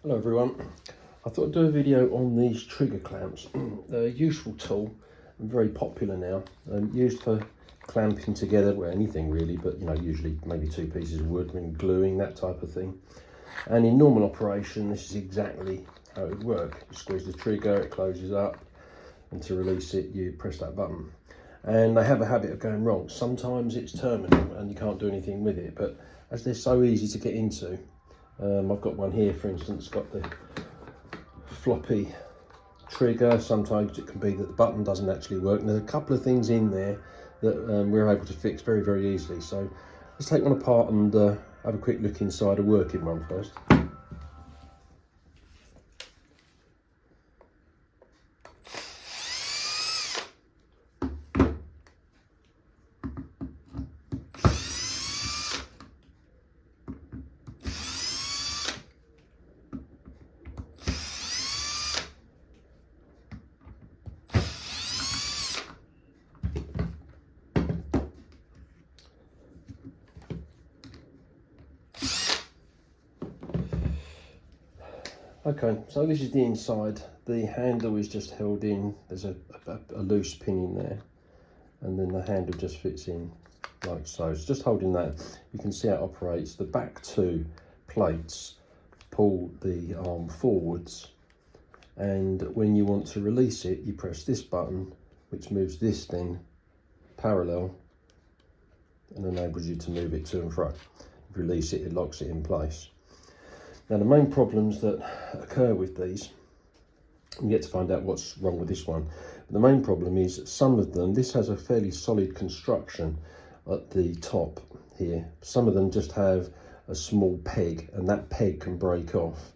Hello everyone, I thought I'd do a video on these trigger clamps. They're a useful tool and very popular now, used for clamping together, well, anything really, but you know, usually maybe two pieces of wood and gluing, that type of thing. And in normal operation, this is exactly how it would work. You squeeze the trigger, it closes up, and to release it you press that button. And they have a habit of going wrong. Sometimes it's terminal and you can't do anything with it, but as they're so easy to get into, I've got one here, for instance, got the floppy trigger. Sometimes it can be that the button doesn't actually work, and there's a couple of things in there that we're able to fix very, very easily. So let's take one apart and have a quick look inside a working one first. Okay, so this is the inside. The handle is just held in. There's a loose pin in there, and then the handle just fits in like so. It's just holding that. You can see how it operates. The back two plates pull the arm forwards, and when you want to release it, you press this button, which moves this then parallel and enables you to move it to and fro. If you release it, it locks it in place. Now, the main problems that occur with these, and yet to find out what's wrong with this one, but the main problem is some of them, this has a fairly solid construction at the top here. Some of them just have a small peg, and that peg can break off.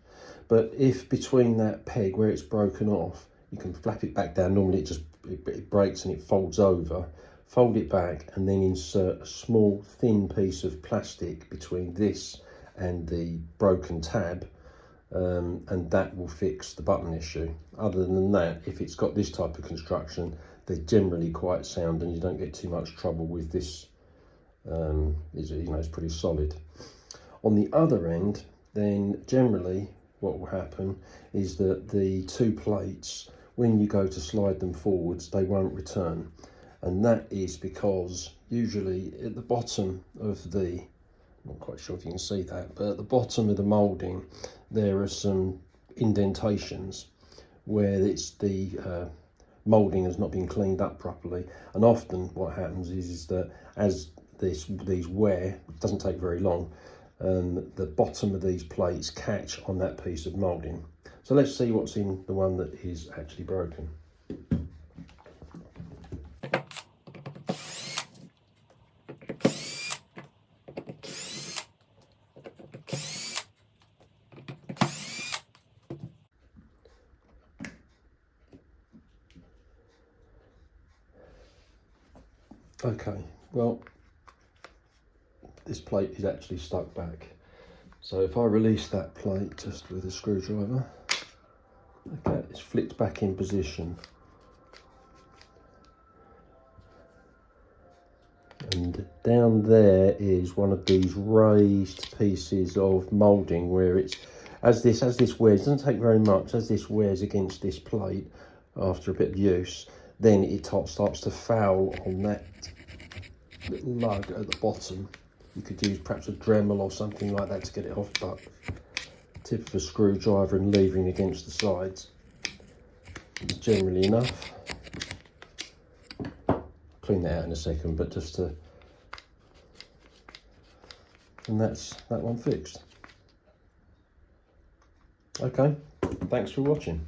But if between that peg where it's broken off, you can flap it back down, normally it breaks and it folds over, fold it back and then insert a small thin piece of plastic between this and the broken tab, and that will fix the button issue. Other than that, if it's got this type of construction, they're generally quite sound and you don't get too much trouble with this. It's pretty solid. On the other end, then generally what will happen is that the two plates, when you go to slide them forwards, they won't return, and that is because usually at the bottom of the, I'm not quite sure if you can see that, but at the bottom of the moulding there are some indentations where it's the moulding has not been cleaned up properly, and often what happens is that as these wear, it doesn't take very long, the bottom of these plates catch on that piece of moulding. So let's see what's in the one that is actually broken. Okay, well, this plate is actually stuck back. So if I release that plate just with a screwdriver, okay, it's flicked back in position. And down there is one of these raised pieces of moulding where it's, as this wears, it doesn't take very much, as this wears against this plate after a bit of use, then it starts to foul on that little lug at the bottom. You could use perhaps a Dremel or something like that to get it off, but tip of a screwdriver and levering against the sides is generally enough. Clean that out in a second, but just to, and that's that one fixed. Okay, thanks for watching.